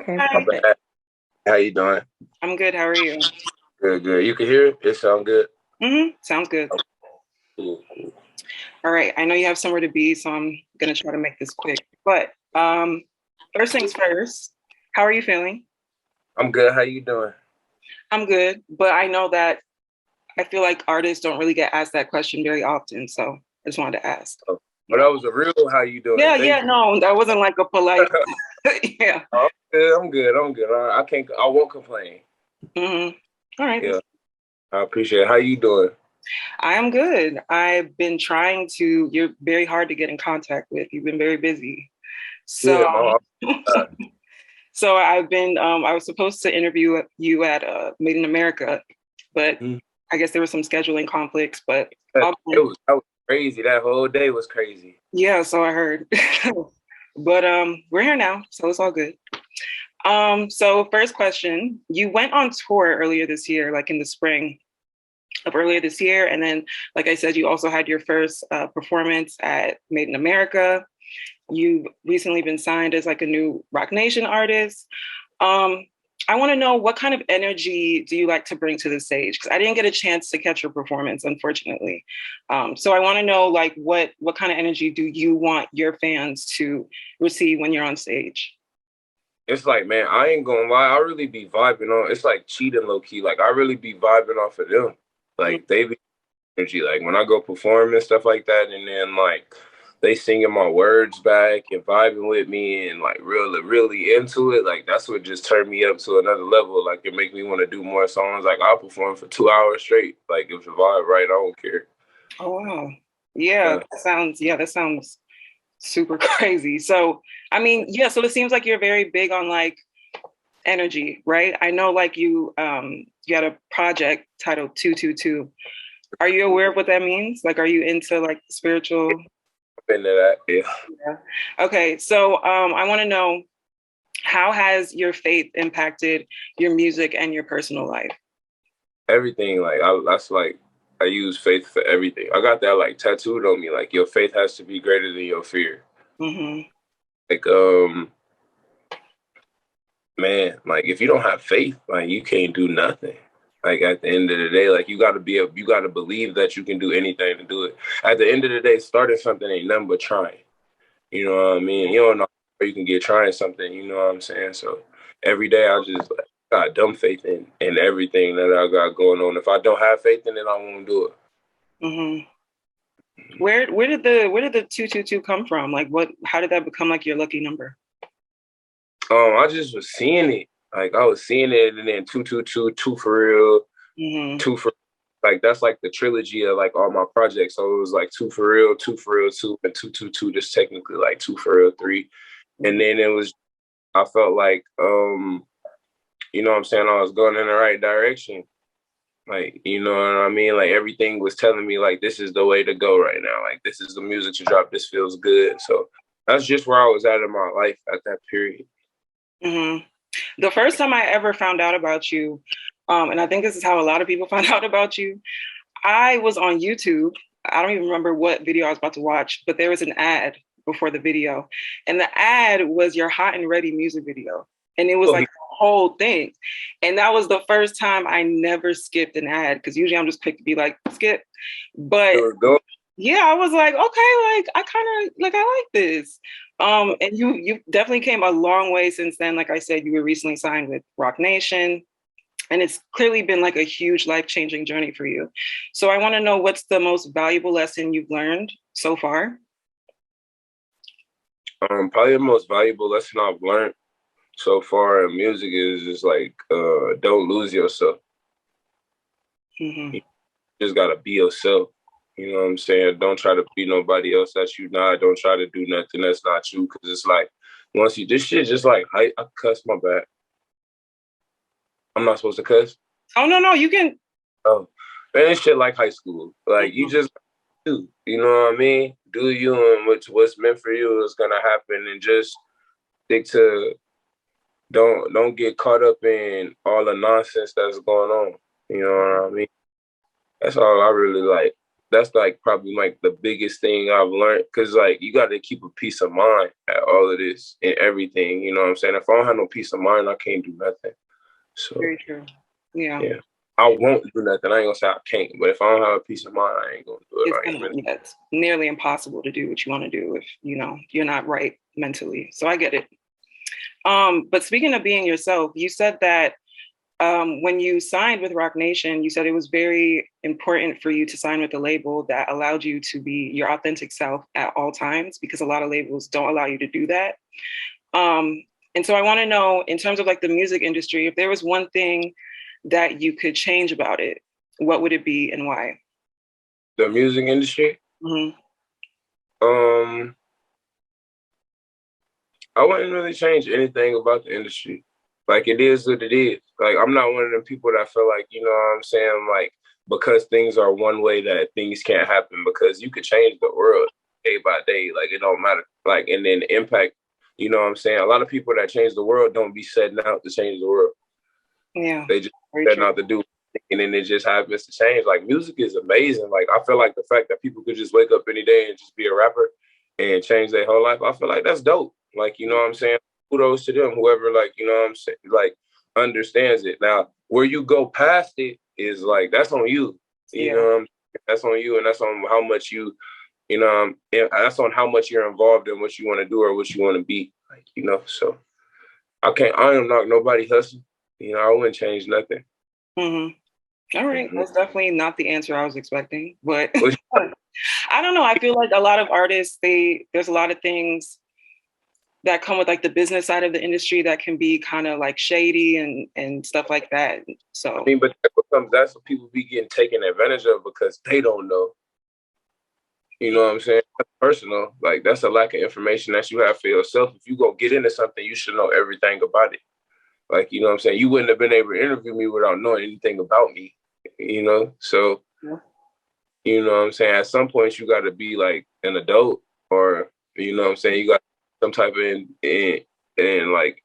Okay, Hi, perfect. How you doing? I'm good. How are you? Good, good. You can hear it? It sound good? Sounds good. Cool. All right. I know you have somewhere to be, so I'm going to try to make this quick. But first things first, how are you feeling? I'm good. How you doing? I'm good, but I know that I feel like artists don't really get asked that question very often, so I just wanted to ask. Oh, but that was a real how you doing. Yeah, no, that wasn't like a polite, yeah. I'm good. I'm good. I won't complain. All right. Yeah, I appreciate it. How you doing? I am good. I've been trying to, you're very hard to get in contact with. You've been very busy. So, so I've been, I was supposed to interview you at Made in America, but I guess there were some scheduling conflicts, but. That was crazy. That whole day was crazy. Yeah, so I heard. But we're here now, so it's all good. So first question, you went on tour earlier this year, like in the spring of earlier this year. And then, like I said, you also had your first performance at Made in America. You've recently been signed as like a new Roc Nation artist. I want to know, what kind of energy do you like to bring to the stage? Because I didn't get a chance to catch your performance, unfortunately. So I want to know, like, what kind of energy do you want your fans to receive when you're on stage? It's like, man, I ain't gonna lie. I really be vibing on. It's like cheating low key. Like I really be vibing off of them. Like they be energy. Like when I go perform and stuff like that, and then like they singing my words back and vibing with me and like really into it. Like that's what just turned me up to another level. Like it make me want to do more songs. Like I'll perform for 2 hours straight. Like if the vibe right, I don't care. Oh wow. Yeah, that sounds super crazy. So I mean, yeah, so it seems like you're very big on like energy, right? I know like you had a project titled 222. Are you aware of what that means? Like, are you into like spiritual? Into that, yeah. Okay, so I want to know, how has your faith impacted your music and your personal life? Everything, like that's like I use faith for everything. I got that like tattooed on me. Like your faith has to be greater than your fear. Like man, like if you don't have faith, like you can't do nothing. Like at the end of the day, like you gotta believe that you can do anything to do it. At the end of the day, starting something ain't nothing but trying. You know what I mean? You don't know where you can get trying something, you know what I'm saying? So every day I just like got dumb faith in everything that I got going on. If I don't have faith in it, I won't do it. Where did the 222 come from? Like how did that become like your lucky number? I just was seeing it. Like I was seeing it, and then 222, two for real, two for like that's like the trilogy of like all my projects. So it was like 2 for real, 2 for real, 2, and 222, just technically like 2 for real, 3. And then it was, I felt like you know what I'm saying, I was going in the right direction. Like, you know what I mean? Like everything was telling me like this is the way to go right now. Like this is the music to drop. This feels good. So that's just where I was at in my life at that period. The first time I ever found out about you, and I think this is how a lot of people found out about you, I was on YouTube. I don't even remember what video I was about to watch, but there was an ad before the video. And the ad was your Hot and Ready music video. And it was like the whole thing. And that was the first time I never skipped an ad, because usually I'm just quick to be like, skip. But yeah, I was like, okay, like I kind of like, I like this. And you definitely came a long way since then. Like I said, you were recently signed with Roc Nation, and it's clearly been like a huge life-changing journey for you. So I want to know, what's the most valuable lesson you've learned so far? Probably the most valuable lesson I've learned so far in music is just like don't lose yourself. You just gotta be yourself. You know what I'm saying? Don't try to be nobody else that you not. Don't try to do nothing that's not you. Cause it's like, once you, this shit just like, I cuss, my bad. I'm not supposed to cuss? Oh, no, you can. Oh, man, this shit like high school. Like you just do, you know what I mean? Do you, and what's meant for you is gonna happen, and just stick to, don't get caught up in all the nonsense that's going on. You know what I mean? That's all I really like. that's like probably like the biggest thing I've learned, because like you got to keep a peace of mind at all of this and everything. You know what I'm saying? If I don't have no peace of mind, I can't do nothing. So Very true. Yeah. I won't do nothing. I ain't gonna say I can't, but if I don't have a peace of mind, I ain't gonna do it. It's nearly impossible to do what you want to do if you're not right mentally. So I get it. But speaking of being yourself, you said that when you signed with Roc Nation, you said it was very important for you to sign with a label that allowed you to be your authentic self at all times, because a lot of labels don't allow you to do that. And so I want to know, in terms of like the music industry, if there was one thing that you could change about it, what would it be and why? The music industry? Mm-hmm. I wouldn't really change anything about the industry. Like, it is what it is. Like, I'm not one of them people that feel like, you know what I'm saying, like, because things are one way that things can't happen, because you could change the world day by day. Like, it don't matter. Like, and then the impact, you know what I'm saying? A lot of people that change the world don't be setting out to change the world. Yeah. They just setting out to do, and then it just happens to change. Like, music is amazing. Like, I feel like the fact that people could just wake up any day and just be a rapper and change their whole life, I feel like that's dope. Like, you know what I'm saying? Kudos to them, whoever, like, you know what I'm saying, like, understands it. Now, where you go past it is like, that's on you. You know what I'm saying? That's on you, and that's on how much you, that's on how much you're involved in what you want to do or what you want to be. Like, you know, so I don't knock nobody hustle. You know, I wouldn't change nothing. Mm-hmm. All right. That's definitely not the answer I was expecting, but I don't know. I feel like a lot of artists, there's a lot of things that come with like the business side of the industry that can be kind of like shady and stuff like that. So I mean, but that's what people be getting taken advantage of because they don't know. You know what I'm saying? That's personal. Like, that's a lack of information that you have for yourself. If you go get into something, you should know everything about it. Like, you know what I'm saying? You wouldn't have been able to interview me without knowing anything about me, you know? So, you know what I'm saying? At some point, you got to be like an adult, or, you know what I'm saying? You got some type of, and like,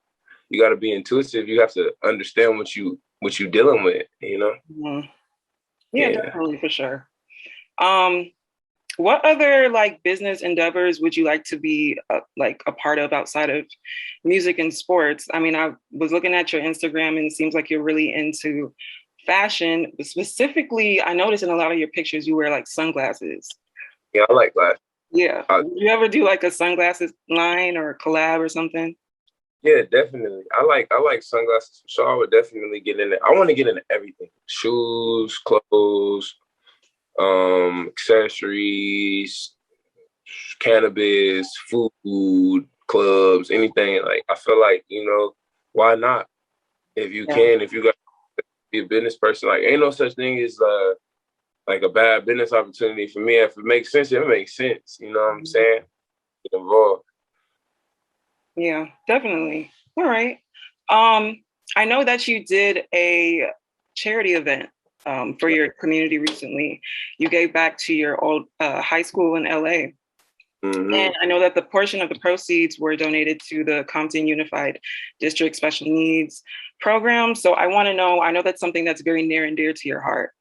you got to be intuitive. You have to understand what you dealing with, you know? Mm-hmm. Yeah, definitely, for sure. What other like business endeavors would you like to be like a part of outside of music and sports? I mean, I was looking at your Instagram and it seems like you're really into fashion. But specifically, I noticed in a lot of your pictures you wear like sunglasses. Yeah, I like glasses. Yeah. Would you ever do like a sunglasses line or a collab or something? Yeah, definitely. I like sunglasses for sure. I would definitely get in it. I want to get into everything: shoes, clothes, accessories, cannabis, food, clubs, anything. Like, I feel like, you know, why not? If you can, if you got to be a business person, like, ain't no such thing as like a bad business opportunity for me. If it makes sense, it makes sense. You know what I'm saying? Get involved. Yeah, definitely. All right. I know that you did a charity event for your community recently. You gave back to your old high school in LA. Mm-hmm. And I know that the portion of the proceeds were donated to the Compton Unified District Special Needs Program. So I want to know, I know that's something that's very near and dear to your heart.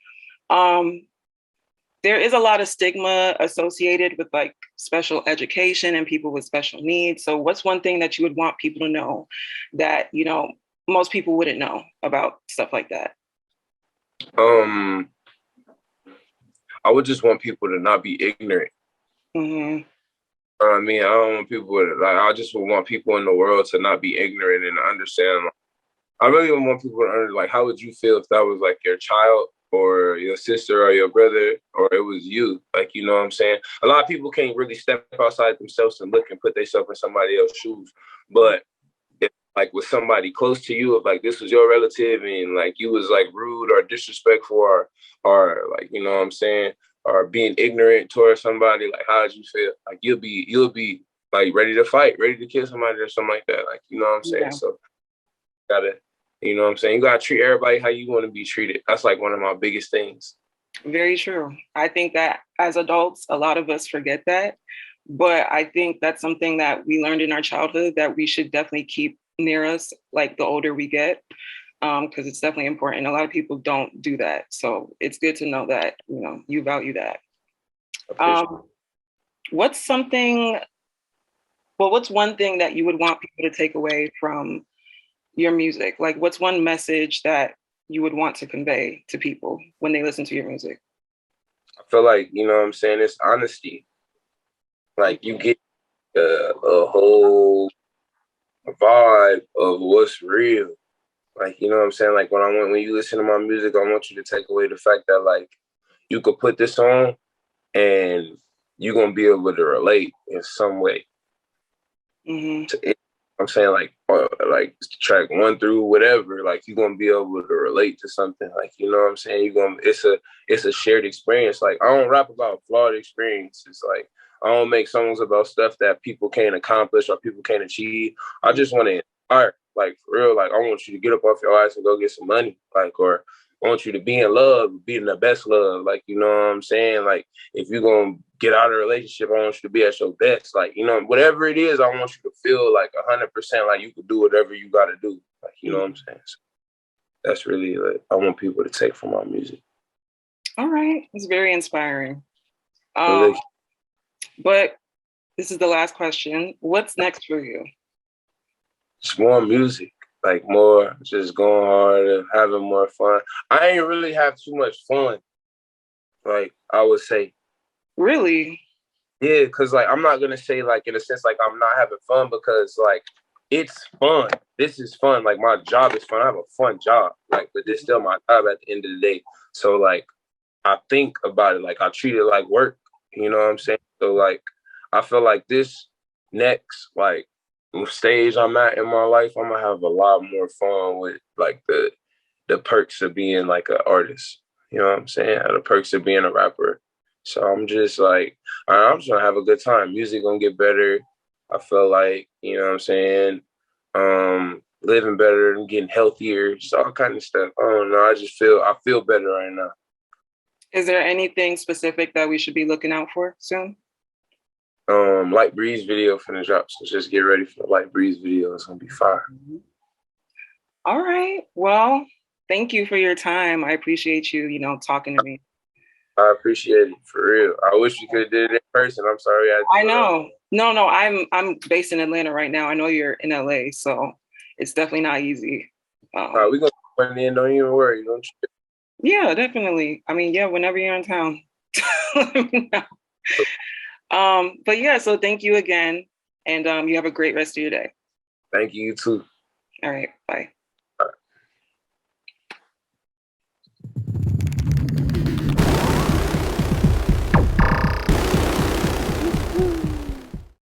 There is a lot of stigma associated with like special education and people with special needs. So what's one thing that you would want people to know that, most people wouldn't know about stuff like that? I would just want people to not be ignorant. Mm-hmm. I mean, I don't want people to, like, I just would want people in the world to not be ignorant and understand. Like, I really want people to understand, like, how would you feel if that was like your child or your sister or your brother, or it was you? Like, you know what I'm saying? A lot of people can't really step outside themselves and look and put themselves in somebody else's shoes. But if, like, with somebody close to you, if like this was your relative and like you was like rude or disrespectful or like, you know what I'm saying, or being ignorant towards somebody, like, how would you feel? Like, you'll be like ready to fight, ready to kill somebody or something like that. Like, you know what I'm saying? Yeah. So gotta, you know what I'm saying? You gotta treat everybody how you want to be treated. That's like one of my biggest things. Very true. I think that as adults, a lot of us forget that. But I think that's something that we learned in our childhood that we should definitely keep near us, like the older we get, because it's definitely important. A lot of people don't do that. So it's good to know that, you value that. Um, what's something, well, what's one thing that you would want people to take away from your music? Like, what's one message that you would want to convey to people when they listen to your music? I feel like, you know what I'm saying, it's honesty. Like, you get a whole vibe of what's real. Like, you know what I'm saying? Like, when you listen to my music, I want you to take away the fact that, like, you could put this on and you're going to be able to relate in some way. To it. I'm saying, like track 1 through whatever, like, you're gonna be able to relate to something. Like, you know what I'm saying? It's a shared experience. Like, I don't rap about flawed experiences. Like, I don't make songs about stuff that people can't accomplish or people can't achieve. I just want to inspire, like, for real. Like, I want you to get up off your ass and go get some money. Like, or I want you to be in love, be in the best love. Like, you know what I'm saying? Like, if you're going to get out of a relationship, I want you to be at your best. Like, you know, whatever it is, I want you to feel like 100% like you could do whatever you got to do. Like, you know what I'm saying? So that's really like, I want people to take from my music. All right. It's very inspiring. But this is the last question. What's next for you? just more music. Like, more just going harder, having more fun. I ain't really have too much fun, like, I would say. Really? Yeah, because, like, I'm not going to say, like, in a sense, like, I'm not having fun, because, like, it's fun. This is fun. Like, my job is fun. I have a fun job. Like, but it's still my job at the end of the day. So, like, I think about it. Like, I treat it like work. You know what I'm saying? So, like, I feel like this next, like, stage I'm at in my life, I'm going to have a lot more fun with, like, the perks of being, like, an artist. You know what I'm saying? The perks of being a rapper. So I'm just like, I'm just gonna have a good time. Music gonna get better. I feel like, you know what I'm saying? Living better and getting healthier, just all kind of stuff. I don't know. I feel better right now. Is there anything specific that we should be looking out for soon? Light Breeze video finna drop. So just get ready for the Light Breeze video. It's gonna be fire. All right. Well, thank you for your time. I appreciate you, talking to me. I appreciate it, for real. I wish we could have did it in person. I'm sorry. I know. No, I'm based in Atlanta right now. I know you're in LA, so it's definitely not easy. We're gonna put it in. Don't even worry. Don't you? Yeah, definitely. I mean, yeah, whenever you're in town. Let me know. But yeah, so thank you again. And you have a great rest of your day. Thank you, you too. All right. Bye.